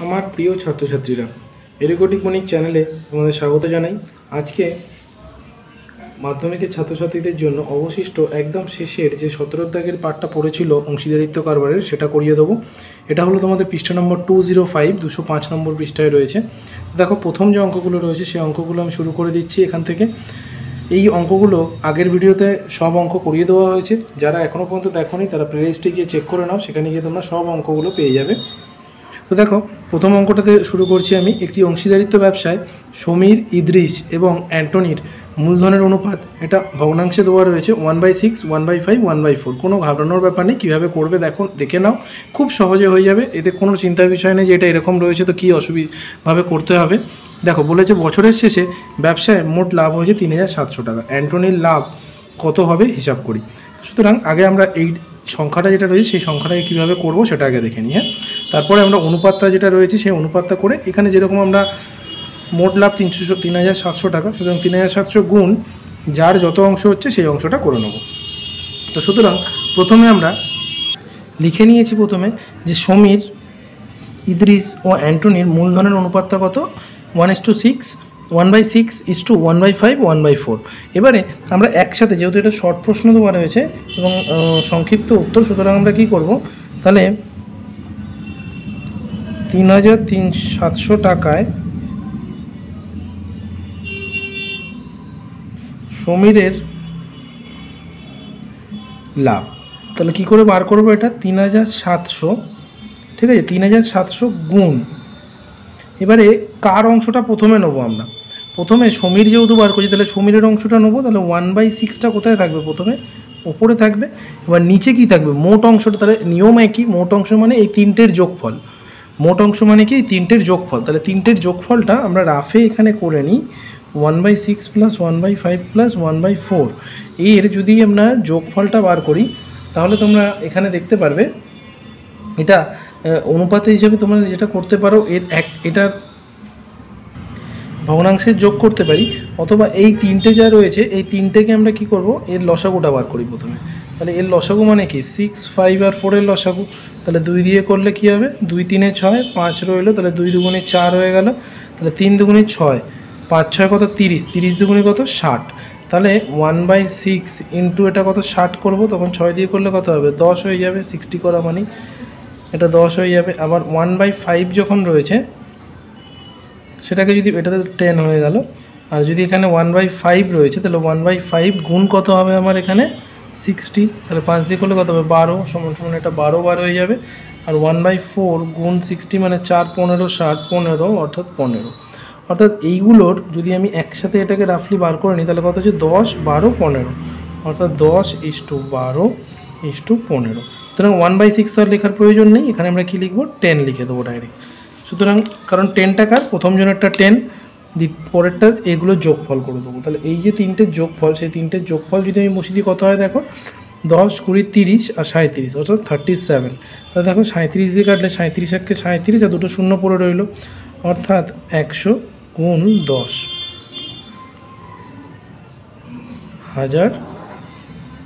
আমার প্রিয় ছাত্রছাত্রীরা, এরিকোটিক মনিক চ্যানেলে তোমাদের স্বাগত জানাই। আজকে মাধ্যমিকের ছাত্রছাত্রীদের জন্য অবশিষ্ট একদম শেষের যে 17 দাগের পার্টটা পড়েছিল অংশীদারিত্ব কারবারের, সেটা করিয়ে দেবো। এটা হলো তোমাদের পৃষ্ঠা নম্বর 205, 205 নম্বর পৃষ্ঠায় রয়েছে। দেখো, প্রথম যে অঙ্কগুলো রয়েছে সেই অঙ্কগুলো আমি শুরু করে দিচ্ছি এখান থেকে। এই অঙ্কগুলো আগের ভিডিওতে সব অঙ্ক করিয়ে দেওয়া হয়েছে। যারা এখনও পর্যন্ত দেখোনি তারা প্লেলিস্টে গিয়ে চেক করে নাও, সেখানে গিয়ে তোমরা সব অঙ্কগুলো পেয়ে যাবে। তো দেখো, প্রথম অঙ্কটাতে শুরু করছি আমি। একটি অংশীদারিত্ব ব্যবসায় সমীর, ইদ্রিস এবং অ্যান্টনির মূলধনের অনুপাত, এটা ভগ্নাংশে দেওয়া রয়েছে 1/6, 1/5, 1/4। কোনো ঘাবড়ানোর ব্যাপার নেই। কীভাবে করবে দেখে নাও, খুব সহজে হয়ে যাবে। এতে কোনো চিন্তার বিষয় নেই যে এটা এরকম রয়েছে তো কী অসুবিধাভাবে করতে হবে। দেখো, বলেছে বছরের শেষে ব্যবসায় মোট লাভ হয়েছে 3,700 টাকা। অ্যান্টনির লাভ কত হবে হিসাব করি। সুতরাং আগে আমরা এই সংখ্যাটা যেটা রয়েছে সেই সংখ্যাটাকে কীভাবে করব সেটা আগে দেখে নিই। তারপরে আমরা অনুপাতটা যেটা রয়েছে সেই অনুপাতটা করে, এখানে যেরকম আমরা মোট লাভ 3,700 টাকা, সুতরাং 3,700 গুণ যার যত অংশ হচ্ছে সেই অংশটা করে নেব। তো সুতরাং প্রথমে আমরা লিখে নিয়েছি প্রথমে যে সমীর, ইদ্রিস ও অ্যান্টনির মূলধনের অনুপাতটা কত, 1:6, 1/6 to 1/5, 1/4। এবারে আমরা একসাথে, যেহেতু এটা শর্ট প্রশ্ন দেওয়া রয়েছে এবং সংক্ষিপ্ত উত্তর, সুতরাং আমরা কী করব, তাহলে 3,700 টাকায় সমীরের লাভ, তাহলে কী করে বার করবো এটা, 3,700, ঠিক আছে, 3,700 গুণ, এবারে কার অংশটা প্রথমে নেবো আমরা, প্রথমে সমীর যেহেতু বার করছি তাহলে সমীরের অংশটা নেবো। তাহলে 1/6টা কোথায় থাকবে, প্রথমে ওপরে থাকবে, এবার নিচে কি থাকবে, মোট অংশটা। তাহলে নিয়ম একই, মোট অংশ মানে এই তিনটের যোগফল। মোট অংশ মানে কি, এই তিনটের যোগফল। তাহলে তিনটের যোগফলটা আমরা রাফে এখানে করে নিই, 1/6 + 1/5 + 1/4। এর যদি আমরা যোগফলটা বার করি তাহলে তোমরা এখানে দেখতে পারবে এটা অনুপাতে হিসেবে তোমরা যেটা করতে পারো, এটার ভগ্নাংশের যোগ করতে পারি, অথবা এই তিনটে যা রয়েছে এই তিনটেকে আমরা কি করব, এর লসাগুটা বার করি প্রথমে। তাহলে এর লসাগু মানে কি, 6, 5 আর 4 এর লসাগু। তাহলে 2 দিয়ে করলে কি হবে, 2 3 6, 5 রইলো, তাহলে 2 2 4 হয়ে গেল। তাহলে 3 2 6, 5 6 কত, 30, 30 2 কত, 60। তাহলে 1/6 ইন্টু এটা কত, 60 করবো, তখন 6 দিয়ে করলে কত হবে, 10 হয়ে যাবে। 60 করা মানে এটা 10 হয়ে যাবে। আবার 1/5 যখন রয়েছে সেটাকে যদি, এটাতে 10 হয়ে গেল। আর যদি এখানে 1/5 রয়েছে তাহলে 1/5 গুণ কত হবে আমার এখানে, 60। তাহলে 5 দিয়ে করলে কত হবে, 12, সমান সমান এটা 12 বার হয়ে যাবে। আর 1/4 গুণ 60 মানে 4 15 60, 15 অর্থাৎ 15। অর্থাৎ এইগুলোর যদি আমি একসাথে এটাকে রাফলি বার করে নিই তাহলে কত হচ্ছে, 10 12 15, অর্থাৎ 10:12:15। সুতরাং 1/6 তো আর লেখার প্রয়োজন নেই, এখানে আমরা কি লিখবো, 10 লিখে দেবো ডাইরেক্ট। সুতরাং কারণ 10 টাকার প্রথম জনেরটা 10, পরেরটা এগুলো যোগফল করে দেবো। তাহলে এই যে তিনটের যোগফল, সেই তিনটের যোগফল যদি আমি বসিয়ে দিই কত হয় দেখো, 10 20 30 আর 37, অর্থাৎ 37। তাহলে দেখো 37 দিয়ে কাটলে 37 1 37 আর দুটো শূন্য পড়ে রইল, অর্থাৎ 100 গুণ 10,000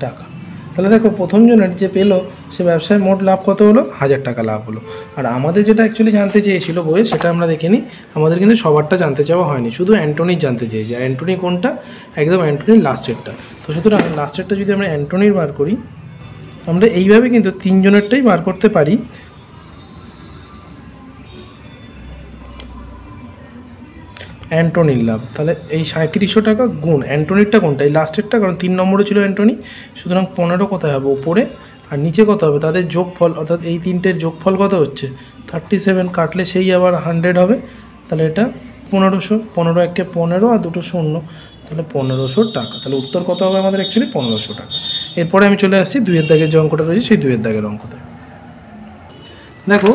টাকা। তাহলে দেখো, প্রথম জনের যে পেলো সে ব্যবসায় মোট লাভ কত হলো, 1000 টাকা লাভ হলো। আর আমাদের যেটা অ্যাকচুয়ালি জানতে চেয়েছিল বইয়ে, সেটা আমরা দেখে নিই। আমাদের কিন্তু সবারটা জানতে চাওয়া হয়নি, শুধু অ্যান্টনির জানতে চেয়েছে। অ্যান্টনি কোনটা, একদম অ্যান্টনির লাস্টেরটা। তো সুতরাং লাস্টেরটা যদি আমরা অ্যান্টনির বার করি, আমরা এইভাবে কিন্তু তিনজনেরটাই বার করতে পারি। অ্যান্টনির লাভ, তাহলে এই 3700 টাকা গুণ অ্যান্টনিরটা কোনটা, এই লাস্টেরটা, কারণ 3 নম্বরে ছিল অ্যান্টনি। সুতরাং 15 কোথায় হবে, ওপরে, আর নিচে কত হবে, তাদের যোগফল, অর্থাৎ এই তিনটের যোগফল কত হচ্ছে, 37, কাটলে সেই আবার 100 হবে। তাহলে এটা 1500, 15 1 15 আর দুটো শূন্য, তাহলে 1500 টাকা। তাহলে উত্তর কত হবে আমাদের, অ্যাকচুয়ালি 1500 টাকা। এরপরে আমি চলে আসছি 2-এর দাগের যে অঙ্কটা রয়েছে সেই 2-এর দাগের অঙ্কতে। দেখো,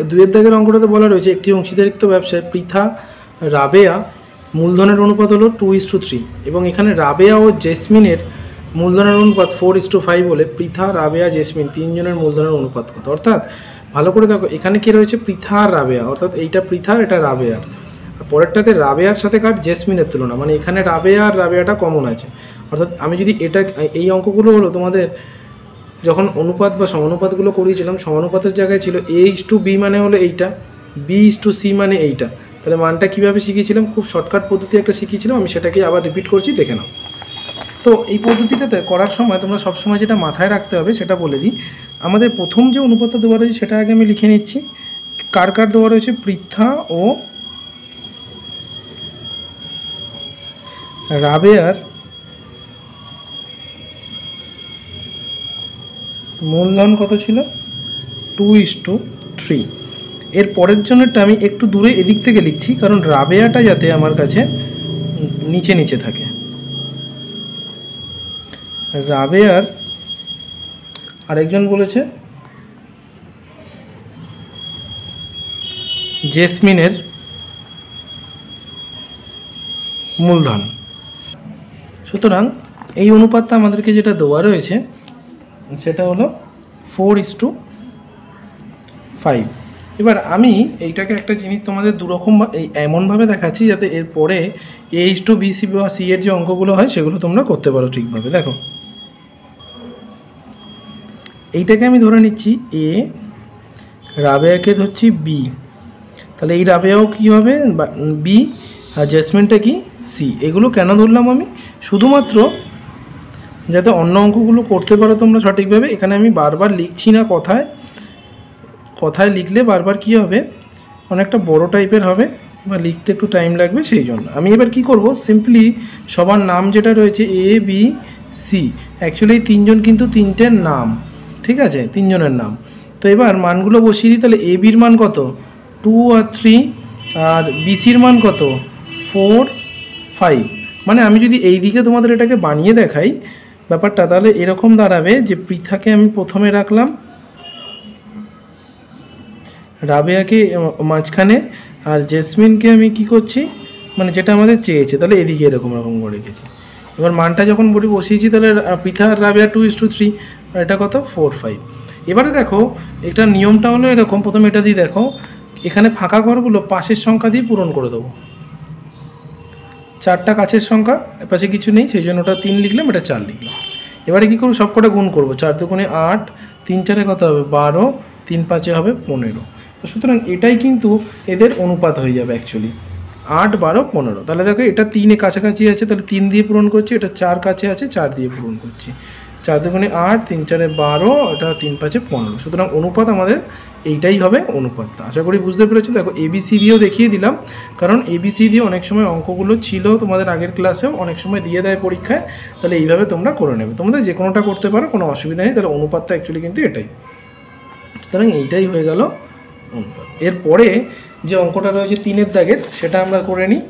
2-এর দাগের অঙ্কটাতে বলা রয়েছে একটি অংশীদারিত্ব ব্যবসায় পৃথা, রাবেয়া মূলধনের অনুপাত হলো 2:3, এবং এখানে রাবেয়া ও জেসমিনের মূলধনের অনুপাত 4:5 বলে পৃথা, রাবেয়া, জেসমিন তিনজনের মূলধনের অনুপাত কত। অর্থাৎ ভালো করে দেখো, এখানে কি রয়েছে, পৃথা আর রাবেয়া, অর্থাৎ এইটা পৃথার, এটা রাবেয়ার। আর পরেরটাতে রাবেয়ার সাথে কার, জেসমিনের তুলনা, মানে এখানে রাবেয়া আর রাবেয়াটা কমন আছে। অর্থাৎ আমি যদি এটা, এই অঙ্কগুলো হলো তোমাদের যখন অনুপাত বা সমানুপাতগুলো করিয়েছিলাম, সমানুপাতের জায়গায় ছিল A:B মানে হলো এইটা, B:C মানে এইটা। তাহলে মানটা কীভাবে শিখিয়েছিলাম, খুব শর্টকাট পদ্ধতি একটা শিখিয়েছিলাম, আমি সেটাকে আবার রিপিট করছি, দেখে নাও। তো এই পদ্ধতিটাতে করার সময় তোমরা সবসময় যেটা মাথায় রাখতে হবে সেটা বলে দিই। আমাদের প্রথম যে অনুপাতটা দেওয়া রয়েছে সেটা আগে আমি লিখে নিচ্ছি। কার কার দেওয়া রয়েছে, পৃথা ও রাবেয়ার মূলধন কত ছিল, 2:3। এর পরের জন্যটা আমি একটু দূরে এদিক থেকে লিখছি, কারণ রাবেয়াটা যাতে আমার কাছে নিচে নিচে থাকে। রাবেয়ার আরেকজন বলেছে জেসমিনের মূলধন। সুতরাং এই অনুপাতটা আমাদেরকে যেটা দেওয়া রয়েছে সেটা হলো 4:5। এবার আমি এইটাকে একটা জিনিস তোমাদের দুরকম এমনভাবে দেখাচ্ছি যাতে এরপরে A:B:C বা C এর যে অঙ্কগুলো হয় সেগুলো তোমরা করতে পারো ঠিকভাবে। দেখো, এইটাকে আমি ধরে নিচ্ছি A, রাবেয়াকে ধরছি B, তাহলে এই রাবেয়াও কী হবে, B, আর জেসমিনটা কি, C। এগুলো কেন ধরলাম আমি, শুধুমাত্র যাতে অন্য অঙ্কগুলো করতে পারো তোমরা সঠিকভাবে। এখানে আমি বারবার লিখছি না, কথায় লিখলে বারবার কি হবে, অনেকটা বড় টাইপের হবে বা লিখতে একটু টাইম লাগবে, সেই জন্য আমি এবার কি করব, সিম্পলি সবার নাম যেটা রয়েছে A,B,C, অ্যাকচুয়ালি এই তিনজন কিন্তু তিনটের নাম, ঠিক আছে, তিনজনের নাম। তো এবার মানগুলো বসিয়ে দিই। তাহলে AB-র মান কত, 2 আর 3, আর BC-র মান কত, 4, 5। মানে আমি যদি এই দিকে তোমাদের এটাকে বানিয়ে দেখাই ব্যাপারটা, তাহলে এরকম দাঁড়াবে যে পৃথাকে আমি প্রথমে রাখলাম, রাবেয়াকে মাঝখানে, আর জেসমিনকে আমি কি করছি, মানে যেটা আমাদের চেয়েছে, তাহলে এদিকে এরকম করে রেখেছি। এবার মানটা যখন বসিয়েছি তাহলে পৃথা আর রাবেয়া 2:3, আর এটা কত, 4, 5। এবারে দেখো এটা নিয়মটা হলো এরকম, প্রথমে এটা দিয়ে দেখো, এখানে ফাঁকা ঘরগুলো পাশের সংখ্যা দিয়ে পূরণ করে দেবো। 4টা কাছের সংখ্যা, পাশে কিছু নেই, সেই জন্য ওটা 3 লিখলাম, এটা 4 লিখলাম। এবারে কী করবো, সবকটা গুণ করবো, 4 দুগুণে 8, 3 4-এ কত হবে, 12, 3 5-এ হবে 15। তো সুতরাং এটাই কিন্তু এদের অনুপাত হয়ে যাবে অ্যাকচুয়ালি, 8, 12, 15। তাহলে দেখো এটা 3-এ কাছাকাছি আছে, তাহলে 3 দিয়ে পূরণ করছি, এটা 4 কাছে আছে, 4 দিয়ে পূরণ করছি। 4 দুগুণে 8, 3 4-এ 12, এটা 3 5-এ 15। সুতরাং অনুপাত আমাদের এইটাই হবে অনুপাতটা। আশা করি বুঝতে পেরেছো। দেখো ABCDও দেখিয়ে দিলাম, কারণ ABCD অনেক সময় অঙ্কগুলো ছিল তোমাদের আগের ক্লাসেও, অনেক সময় দিয়ে দেয় পরীক্ষায়, তাহলে এইভাবে তোমরা করে নেবে। তোমাদের যে কোনোটা করতে পারো, কোনো অসুবিধা নেই। তাহলে অনুপাতটা অ্যাকচুয়ালি কিন্তু এটাই। সুতরাং এইটাই হয়ে গেল অনুপাত। এরপরে যে অঙ্কটা রয়েছে 3-এর দাগের, সেটা আমরা করে নিই।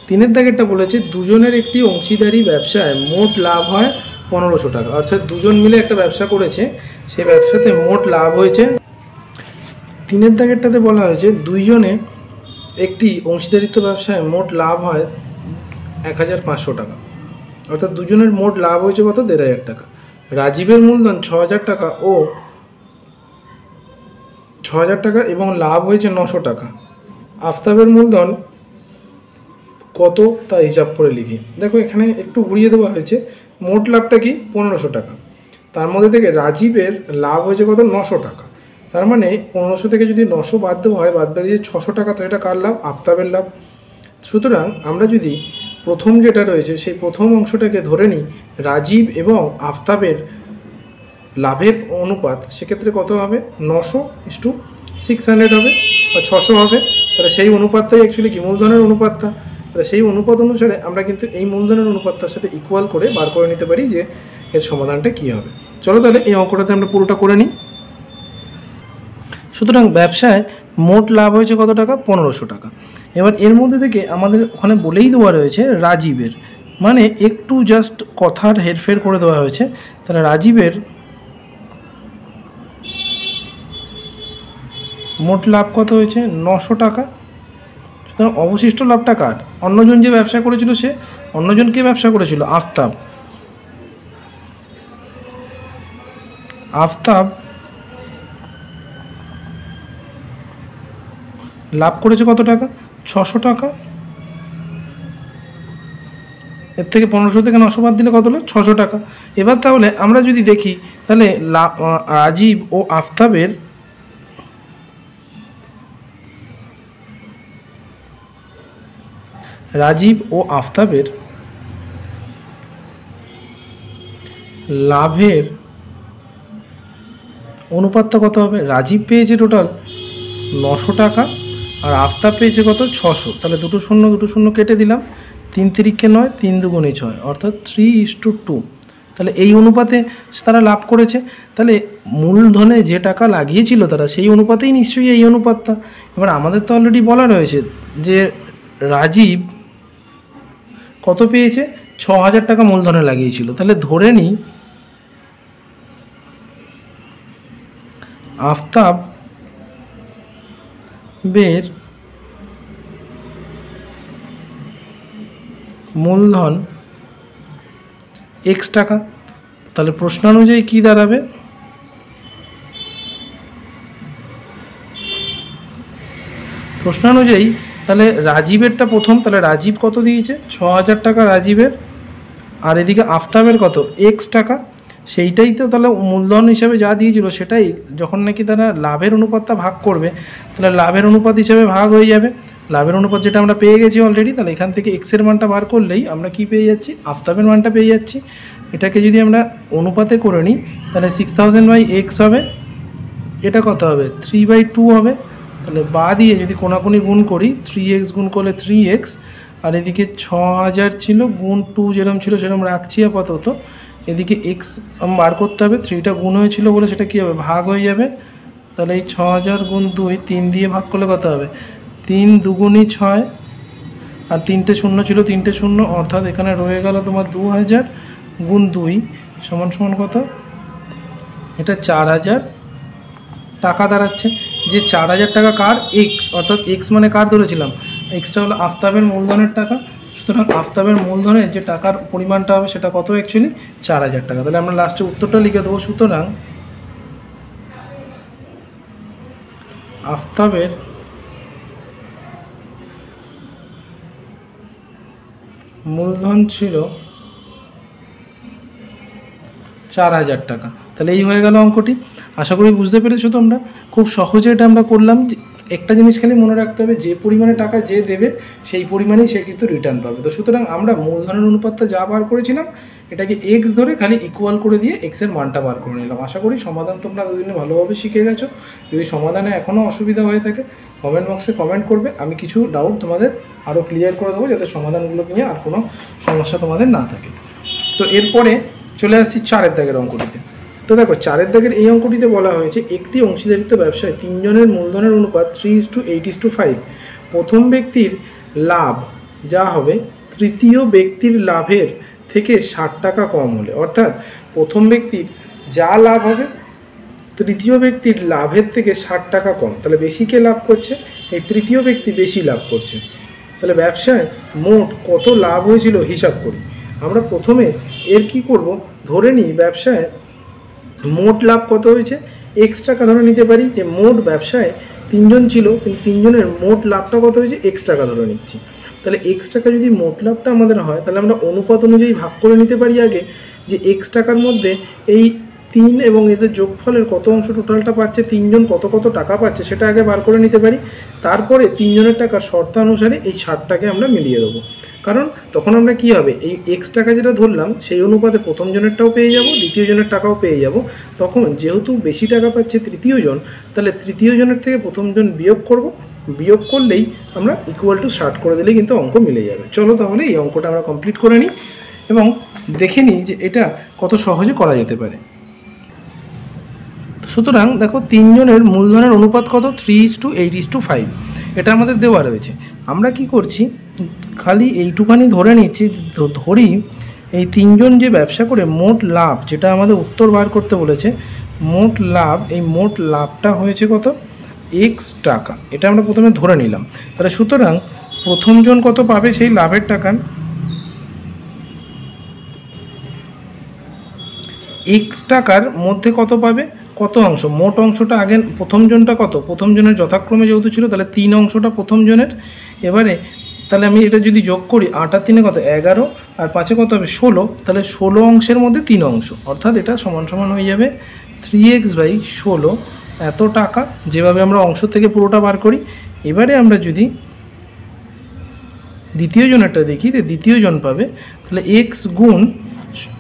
3-এর দাগেরটা বলেছে দুজনের একটি অংশীদারি ব্যবসায় মোট লাভ হয় 1500 টাকা। অর্থাৎ দুজন মিলে একটা ব্যবসা করেছে, সেই ব্যবসাতে মোট লাভ হয়েছে। 3-এর দাগেরটাতে বলা হয়েছে দুইজনে একটি অংশীদারিত্ব ব্যবসায় মোট লাভ হয় 1500 টাকা। অর্থাৎ দুজনের মোট লাভ হয়েছে কত, 1500 টাকা। রাজীবের মূলধন 6000 টাকা ও 6000 টাকা এবং লাভ হয়েছে 900 টাকা। আফতাবের মূলধন কত তা হিসাব করে লিখি। দেখো এখানে একটু ঘুরিয়ে দেওয়া হয়েছে, মোট লাভটা কি 1500 টাকা, তার মধ্যে থেকে রাজীবের লাভ হয়েছে কত, 900 টাকা। তার মানে 1500 থেকে যদি 900 বাদ দেওয়া হয়, বাদ বাকি যে 600 টাকা, তো এটা কার লাভ, আফতাবের লাভ। সুতরাং আমরা যদি প্রথম যেটা রয়েছে সেই প্রথম অংশটাকে ধরে নিই রাজীব এবং আফতাবের লাভের অনুপাত, সেক্ষেত্রে কত হবে, 900:600 হবে বা 600 হবে। তাহলে সেই অনুপাতটাই অ্যাকচুয়ালি কি, মূলধনের অনুপাতটা। তাহলে সেই অনুপাত অনুসারে আমরা কিন্তু এই মূলধনের অনুপাতটার সাথে ইকুয়াল করে বার করে নিতে পারি যে এর সমাধানটা কী হবে। চলো তাহলে এই অঙ্কটাতে আমরা পুরোটা করে নিই। সুতরাং ব্যবসায় মোট লাভ হয়েছে কত টাকা, 1500 টাকা। এবার এর মধ্যে থেকে আমাদের ওখানে বলেই দেওয়া রয়েছে রাজীবের, মানে একটু জাস্ট কথার হেরফের করে দেওয়া হয়েছে। তাহলে রাজীবের মোট লাভ কত হয়েছে, 900 টাকা। সুতরাং অবশিষ্ট লাভটা কার, অন্যজন যে ব্যবসা করেছিল, সে অন্যজন কে ব্যবসা করেছিল, আফতাব লাভ করেছে কত টাকা, 600 টাকা। এর থেকে 1500 থেকে 900 বাদ দিলে কত হলো, 600 টাকা। এবার তাহলে আমরা যদি দেখি, তাহলে রাজীব ও আফতাবের রাজীব ও আফতাবের লাভের অনুপাতটা কত হবে? রাজীব পেয়েছে টোটাল 900 টাকা আর আফতাব পেয়েছে কত? 600। তাহলে দুটো শূন্য কেটে দিলাম, 3 তিরিকে 9, 3 দুগুণে 6, অর্থাৎ 3:2। তাহলে এই অনুপাতে তারা লাভ করেছে। তাহলে মূলধনে যে টাকা লাগিয়েছিল তারা, সেই অনুপাতেই নিশ্চয়ই এই অনুপাতটা। এবার আমাদের তো অলরেডি বলা রয়েছে যে রাজীব কত পেয়েছে? 6000 টাকা মূলধনে লাগিয়েছিল। তাহলে ধরে নিই আফতাবের মূলধন x টাকা। তাহলে প্রশ্নানুযায়ী কী দাঁড়াবে? প্রশ্নানুযায়ী তাহলে রাজীবেরটা প্রথম, তাহলে রাজীব কত দিয়েছে? 6000 টাকা রাজীবের, আর এদিকে আফতাবের কত? x টাকা। সেইটাই তো তাহলে মূলধন হিসাবে যা দিয়েছিল সেটাই যখন নাকি তারা লাভের অনুপাতটা ভাগ করবে, তাহলে লাভের অনুপাত হিসাবে ভাগ হয়ে যাবে। লাভের অনুপাত যেটা আমরা পেয়ে গেছি অলরেডি, তাহলে এখান থেকে এক্সের মানটা বার করলেই আমরা কি পেয়ে যাচ্ছি? আফতাবের মানটা পেয়ে যাচ্ছি। এটাকে যদি আমরা অনুপাতে করে নিই তাহলে 6000/x হবে, এটা কত হবে? 3/2 হবে। তাহলে বা দিয়ে যদি কোনাকুনি গুণ করি, 3x গুণ করলে 3x, আর এদিকে 6000 ছিল গুণ 2 যেরকম ছিল সেরকম রাখছি আপাতত। এদিকে এক্স বার করতে হবে, 3টা গুণ হয়েছিল বলে সেটা কী হবে? ভাগ হয়ে যাবে। তাহলে এই 6000 গুণ 2, 3 দিয়ে ভাগ করলে কত হবে? 3 দুগুণই 6, আর 3টে শূন্য ছিল, 3টে শূন্য, অর্থাৎ এখানে রয়ে গেল তোমার 2000 গুণ 2 সমান সমান কত? এটা 4000 টাকা দাঁড়াচ্ছে। যে 4000 টাকা কার? এক্স, অর্থাৎ এক্স মানে কার ধরেছিলাম? এক্সটা হলো আফতাবের মূলধনের টাকা। সুতরাং আফতাবের মূলধনের যে টাকার পরিমাণটা হবে সেটা কত? অ্যাকচুয়ালি 4000 টাকা। তাহলে আমরা লাস্টে উত্তরটা লিখে দেবো। সুতরাং আফতাবের মূলধন ছিল 4000 টাকা। তাহলে এই হয়ে গেল অঙ্কটি। আশা করি বুঝতে পেরেছো তোমরা। খুব সহজে এটা আমরা করলাম। একটা জিনিস খালি মনে রাখতে হবে, যে পরিমাণে টাকা যে দেবে সেই পরিমাণেই সে কিন্তু রিটার্ন পাবে। তো সুতরাং আমরা মূলধনের অনুপাতটা যা বার করেছিলাম এটাকে এক্স ধরে খালি ইকুয়াল করে দিয়ে এক্সের মানটা বার করে নিলাম। আশা করি সমাধান তোমরা দুদিনে ভালোভাবে শিখে গেছো। যদি সমাধানে এখনও অসুবিধা হয়ে থাকে কমেন্ট বক্সে কমেন্ট করবে, আমি কিছু ডাউট তোমাদের আরও ক্লিয়ার করে দেবো যাতে সমাধানগুলো নিয়ে আর কোনো সমস্যা তোমাদের না থাকে। তো এরপরে চলে আসছি 4 দাগের অঙ্কটিতে। তো দেখো 4 দাগের এই অঙ্কটিতে বলা হয়েছে একটি অংশীদারিত্ব ব্যবসায় 3 জনের মূলধনের অনুপাত 3:8:5। প্রথম ব্যক্তির লাভ যা হবে তৃতীয় ব্যক্তির লাভের থেকে 60 টাকা কম হলে, অর্থাৎ প্রথম ব্যক্তির যা লাভ হবে তৃতীয় ব্যক্তির লাভের থেকে 60 টাকা কম। তাহলে বেশি কে লাভ করছে? এই তৃতীয় ব্যক্তি বেশি লাভ করছে। তাহলে ব্যবসায় মোট কত লাভ হয়েছিল হিসাব করি। আমরা প্রথমে এর কি করব? ধরে নিই ব্যবসায় মোট লাভ কত হয়েছে, এক্স টাকা ধরে নিতে পারি। যে মোট ব্যবসায় 3 জন ছিল, কিন্তু 3 জনের মোট লাভটা কত হয়েছে, এক্স টাকা ধরে নিচ্ছি। তাহলে এক্স টাকা যদি মোট লাভটা আমাদের হয়, তাহলে আমরা অনুপাত অনুযায়ী ভাগ করে নিতে পারি আগে, যে এক্স টাকার মধ্যে এই 3 এবং এদের যোগফলের কত অংশ টোটালটা পাচ্ছে, 3 জন কত কত টাকা পাচ্ছে সেটা আগে বার করে নিতে পারি। তারপরে 3 জনের টাকার শর্তানুসারে এই 60টাকে আমরা মিলিয়ে দেবো। কারণ তখন আমরা কি হবে, এই এক্স টাকা যেটা ধরলাম সেই অনুপাতে প্রথম জনেরটাও পেয়ে যাব, দ্বিতীয় জনের টাকাও পেয়ে যাব। তখন যেহেতু বেশি টাকা পাচ্ছে তৃতীয় জন, তাহলে তৃতীয় জনের থেকে প্রথম জন বিয়োগ করব। বিয়োগ করলেই আমরা ইকুয়াল টু 60 করে দিলেই কিন্তু অঙ্ক মিলে যাবে। চলো তাহলে এই অঙ্কটা আমরা কমপ্লিট করে নিই এবং দেখে নিই যে এটা কত সহজে করা যেতে পারে। সুতরাং দেখো 3 জনের মূলধনের অনুপাত কত, 3:8:5 এটা আমাদের দেওয়া রয়েছে। আমরা কি করছি, খালি এইটুখানি ধরে নিচ্ছি। ধরি এই 3 জন যে ব্যবসা করে মোট লাভ, যেটা আমাদের উত্তর বার করতে বলেছে, মোট লাভ, এই মোট লাভটা হয়েছে কত, এক্স টাকা। এটা আমরা প্রথমে ধরে নিলাম। তাহলে সুতরাং প্রথম জন কত পাবে সেই লাভের টাকা, এক্স টাকার মধ্যে কত পাবে, কত অংশ, মোট অংশটা আগে প্রথম জনটা কত, প্রথম জনের যথাক্রমে যেহেতু ছিল তাহলে 3 অংশটা প্রথম জনের। এবারে তাহলে আমি এটা যদি যোগ করি, 8 আর 3 কত, 11, আর 5 কত হবে 16। তাহলে 16 অংশের মধ্যে 3 অংশ, অর্থাৎ এটা সমান সমান হয়ে যাবে 3x/16 এত টাকা, যেভাবে আমরা অংশ থেকে পুরোটা বার করি। এবারে আমরা যদি দ্বিতীয় জনেরটা দেখি, দ্বিতীয় জন পাবে তাহলে এক্স গুণ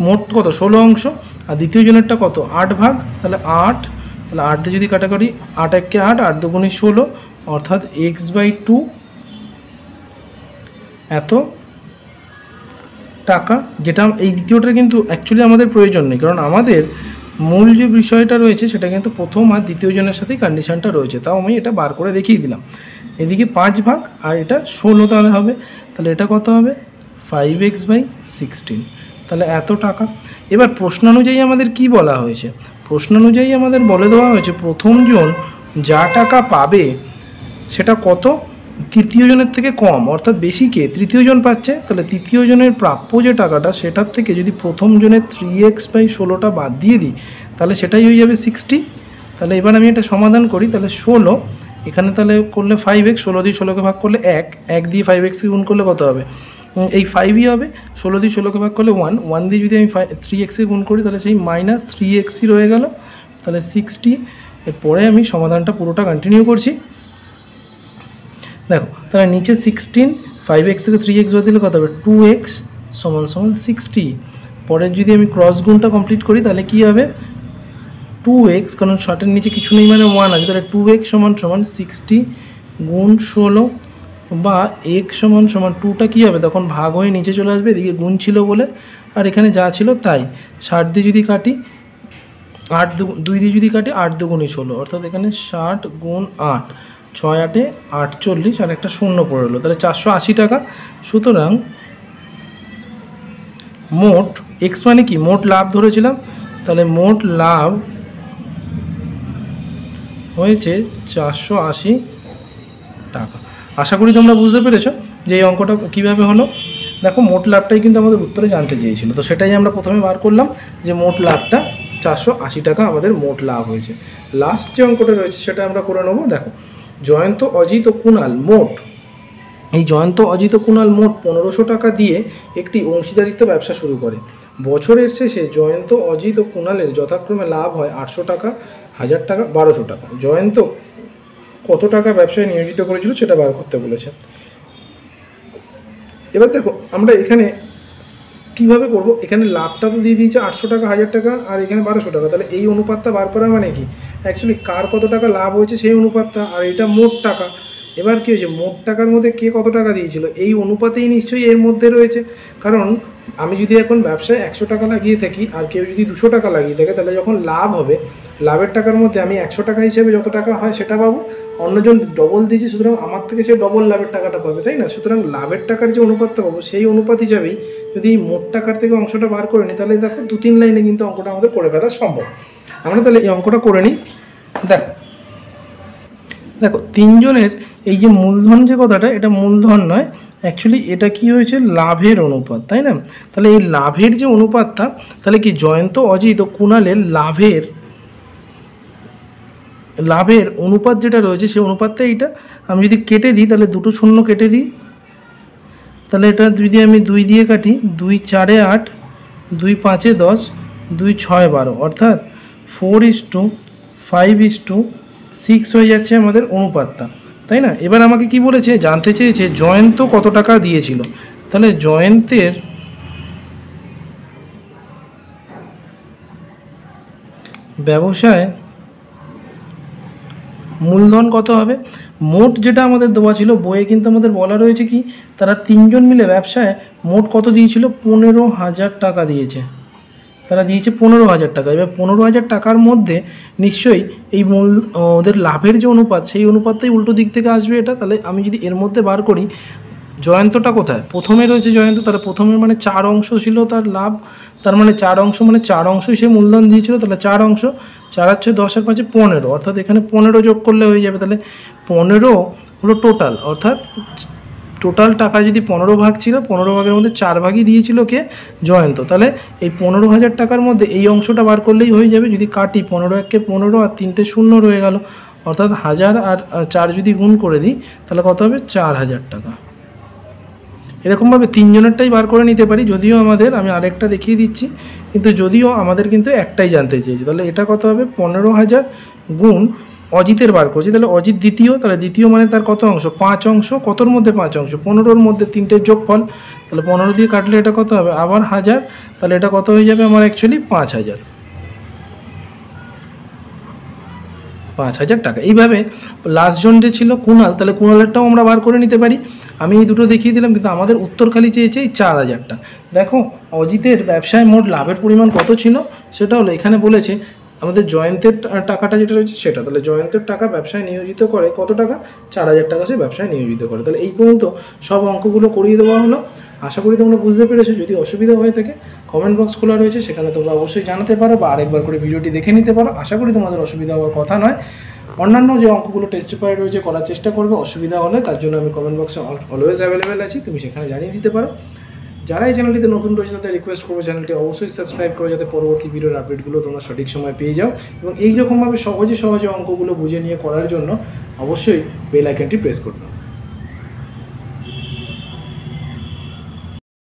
মোট কত 16 অংশ, আর দ্বিতীয় জনেরটা কত 8 ভাগ, তাহলে 8, তাহলে 8 দিয়ে যদি কাটাকাটি 8 একে 8, 8 দুগুণে 16, অর্থাৎ x/2 এত টাকা। যেটা এই দ্বিতীয়টা কিন্তু অ্যাকচুয়ালি আমাদের প্রয়োজন নেই, কারণ আমাদের মূল যে বিষয়টা রয়েছে সেটা কিন্তু প্রথম আর দ্বিতীয় জনের সাথেই কন্ডিশনটা রয়েছে। তাও আমি এটা বার করে দেখিয়ে দিলাম। এদিকে 5 ভাগ আর এটা 16 তাহলে হবে, তাহলে এটা কত হবে 5x/16, তাহলে এত টাকা। এবার প্রশ্নানুযায়ী আমাদের কি বলা হয়েছে, প্রশ্নানুযায়ী আমাদের বলে দেওয়া হয়েছে প্রথম জন যা টাকা পাবে সেটা কত তৃতীয় জনের থেকে কম, অর্থাৎ বেশি কে তৃতীয় জন পাচ্ছে। তাহলে তৃতীয় জনের প্রাপ্য যে টাকাটা সেটার থেকে যদি প্রথম জনের 3x/16টা বাদ দিয়ে দিই তাহলে সেটাই হয়ে যাবে 60। তাহলে এবার আমি এটা সমাধান করি, তাহলে 16 এখানে তাহলে করলে 5x, 16 দিয়ে 16কে ভাগ করলে 1 দিয়ে 5xকে গুণ করলে কত হবে এই 5ই হবে, 16 দিয়ে 16কে ভাগ করলে 1 দিয়ে যদি আমি 3xকে গুণ করি তাহলে সেই -3xই রয়ে গেল, তাহলে 60। এরপরে আমি সমাধানটা পুরোটা কন্টিনিউ করছি। দেখো তাহলে নিচে 16, 5x থেকে 3x বাদ দিলে কত হবে 2x = 60। পরের যদি আমি ক্রস গুণটা কমপ্লিট করি তাহলে কি হবে 2x, কারণ 60-এর নিচে কিছু নেই মানে 1 আছে, তাহলে 2x = 60 গুণ 16, বা x = 2টা কী হবে তখন ভাগ হয়ে নিচে চলে আসবে, এদিকে গুণ ছিল বলে, আর এখানে যা ছিল তাই। 60 দিয়ে যদি কাটি 2 দিয়ে যদি কাটি 8 দুগুণে 16, অর্থাৎ এখানে 60 গুণ 8, 6 8 48, আর একটা 0 পড়ে হলো, তাহলে 480 টাকা। সুতরাং মোট এক্স মানে কি মোট লাভ ধরেছিলাম, তাহলে মোট লাভ হয়েছে 480 টাকা। আশা করি তোমরা বুঝতে পেরেছো যে এই অঙ্কটা কীভাবে হলো। দেখো মোট লাভটাই কিন্তু আমাদের উত্তরে জানতে চেয়েছিল, তো সেটাই আমরা প্রথমে বার করলাম যে মোট লাভটা 480 টাকা আমাদের মোট লাভ হয়েছে। লাস্ট যে অঙ্কটা রয়েছে সেটা আমরা করে নেবো। দেখো জয়ন্ত, অজিত ও কুণাল মোট, এই জয়ন্ত, অজিত ও কুণাল মোট 1500 টাকা দিয়ে একটি অংশীদারিত্ব ব্যবসা শুরু করে। বছরের শেষে জয়ন্ত, অজিত ও কুণালের যথাক্রমে লাভ হয় 800 টাকা, 1000 টাকা, 1200 টাকা। জয়ন্ত কত টাকা ব্যবসায় নিয়োজিত করেছিল সেটা বার করতে বলেছে। এবার দেখো আমরা এখানে কিভাবে করব, এখানে লাভটা তো দিয়ে দিয়েছে 800 টাকা, 1000 টাকা, আর এখানে 1200 টাকা, তাহলে এই অনুপাতটা বার করা মানে কি অ্যাকচুয়ালি কার কত টাকা লাভ হয়েছে সেই অনুপাতটা, আর এটা মোট টাকা। এবার কী হয়েছে মোট টাকার মধ্যে কে কত টাকা দিয়েছিল এই অনুপাতেই নিশ্চয়ই এর মধ্যে রয়েছে, কারণ আমি যদি এখন ব্যবসায় 100 টাকা লাগিয়ে থাকি আর কেউ যদি 200 টাকা লাগিয়ে থাকে, তাহলে যখন লাভ হবে লাভের টাকার মধ্যে আমি 100 টাকা হিসেবে যত টাকা হয় সেটা পাবো, অন্যজন ডবল দিয়েছে সুতরাং আমার থেকে সে ডবল লাভের টাকাটা পাবে, তাই না? সুতরাং লাভের টাকার যে অনুপাতটা পাবো সেই অনুপাত হিসাবেই যদি এই মোট টাকার থেকে অংশটা বার করে নিই তাহলে দেখো 2-3 লাইনে কিন্তু অঙ্কটা আমাদের করে ফেলা সম্ভব। আমরা তাহলে এই অঙ্কটা করে নিই। দেখো তিনজনের এই যে মূলধন যে কথাটা, এটা মূলধন নয়, অ্যাকচুয়ালি এটা কি হয়েছে লাভের অনুপাত, তাই না? তাহলে এই লাভের যে অনুপাতটা, তাহলে কি জয়ন্ত, অজিত ও কুণালের লাভের অনুপাত যেটা রয়েছে সেই অনুপাতটা এইটা। আমি যদি কেটে দিই তাহলে দুটো শূন্য কেটে দিই, তাহলে এটা যদি আমি 2 দিয়ে কাটি 2 4 8, 2 5 10, 2 6 12, অর্থাৎ 4:5:6 হয়ে যাচ্ছে আমাদের অনুপাতটা, তাই না? এবার আমাকে কি বলেছে জানতে চেয়েছে জয়ন্ত কত টাকা দিয়েছিল, তাহলে জয়ন্তের ব্যবসায় মূলধন কত হবে। মোট যেটা আমাদের দেওয়া ছিল বইয়ে কিন্তু আমাদের বলা রয়েছে কি তারা তিনজন মিলে ব্যবসায় মোট কত দিয়েছিল 15,000 টাকা দিয়েছে, তারা দিয়েছে 15,000 টাকা। এবার 15,000 টাকার মধ্যে নিশ্চয়ই এই ওদের লাভের যে অনুপাত সেই অনুপাতটাই উল্টো দিক থেকে আসবে এটা। তাহলে আমি যদি এর মধ্যে বার করি জয়ন্তটা কোথায় প্রথমে রয়েছে জয়ন্ত, তাহলে প্রথমে মানে 4 অংশ ছিল তার লাভ, তার মানে 4 অংশ মানে 4 অংশই সে মূলধন দিয়েছিল, তাহলে 4 অংশ 4 আর 6 10 আর 5 15, অর্থাৎ এখানে 15 যোগ করলে হয়ে যাবে, তাহলে 15 হলো টোটাল, অর্থাৎ টোটাল টাকা যদি 15 ভাগ ছিল 15 ভাগের মধ্যে 4 ভাগই দিয়েছিল কে জয়ন্ত। তাহলে এই 15,000 টাকার মধ্যে এই অংশটা বার করলেই হয়ে যাবে। যদি কাটি 15 1 15 আর 3টে শূন্য রয়ে গেল, অর্থাৎ 1000 আর 4 যদি গুণ করে দিই তাহলে কত হবে 4000 টাকা। এরকমভাবে তিনজনেরটাই বার করে নিতে পারি, যদিও আমাদের আমি আরেকটা দেখিয়ে দিচ্ছি, কিন্তু যদিও আমাদের কিন্তু একটাই জানতে চেয়েছি। তাহলে এটা কত হবে 15,000 গুণ অজিতের বার করছি, তাহলে অজিত দ্বিতীয়, তাহলে দ্বিতীয় মানে তার কত অংশ? 5 অংশ। কতর মধ্যে 5 অংশ? 15-র মধ্যে 3টের যোগফল। তাহলে 15 দিয়ে কাটলে এটা কত হবে? আবার 1000। তাহলে এটা কত হয়ে যাবে আমার অ্যাকচুয়ালি? 5000। 5000 টাকা। এইভাবে লাস্ট জন যে ছিল কুণাল, তাহলে কুণালেরটাও আমরা বার করে নিতে পারি। আমি এই দুটো দেখিয়ে দিলাম, কিন্তু আমাদের উত্তর খালি চেয়েছে এই 4000টা। দেখো অজিতের ব্যবসায় মোট লাভের পরিমাণ কত ছিল সেটা হলো, এখানে বলেছে আমাদের জয়ন্তের টাকাটা যেটা রয়েছে সেটা। তাহলে জয়ন্তের টাকা ব্যবসায় নিয়োজিত করে কত টাকা? 4000 টাকা সে ব্যবসায় নিয়োজিত করে। তাহলে এই পর্যন্ত সব অঙ্কগুলো করিয়ে দেওয়া হলো। আশা করি তোমরা বুঝতে পেরেছো। যদি অসুবিধা হয়ে থাকে কমেন্ট বক্স খোলা রয়েছে, সেখানে তোমরা অবশ্যই জানাতে পারো বা আরেকবার করে ভিডিওটি দেখে নিতে পারো। আশা করি তোমাদের অসুবিধা হওয়ার কথা নয়। অন্যান্য যে অঙ্কগুলো টেস্ট পেপারে রয়েছে করার চেষ্টা করবে। অসুবিধা হলে তার জন্য আমি কমেন্ট বক্সে অলওয়েজ অ্যাভেলেবেল আছি, তুমি সেখানে জানিয়ে দিতে পারো। যারা এই চ্যানেলটিতে নতুন রয়েছে তাদের রিকোয়েস্ট করবো চ্যানেলটি অবশ্যই সাবস্ক্রাইব করো, যাতে পরবর্তী ভিডিওর আপডেটগুলো তোমরা সঠিক সময় পেয়ে যাও। এবং এইরকমভাবে সহজে অঙ্কগুলো বুঝে নিয়ে করার জন্য অবশ্যই বেল আইকনটি প্রেস করতে হবে।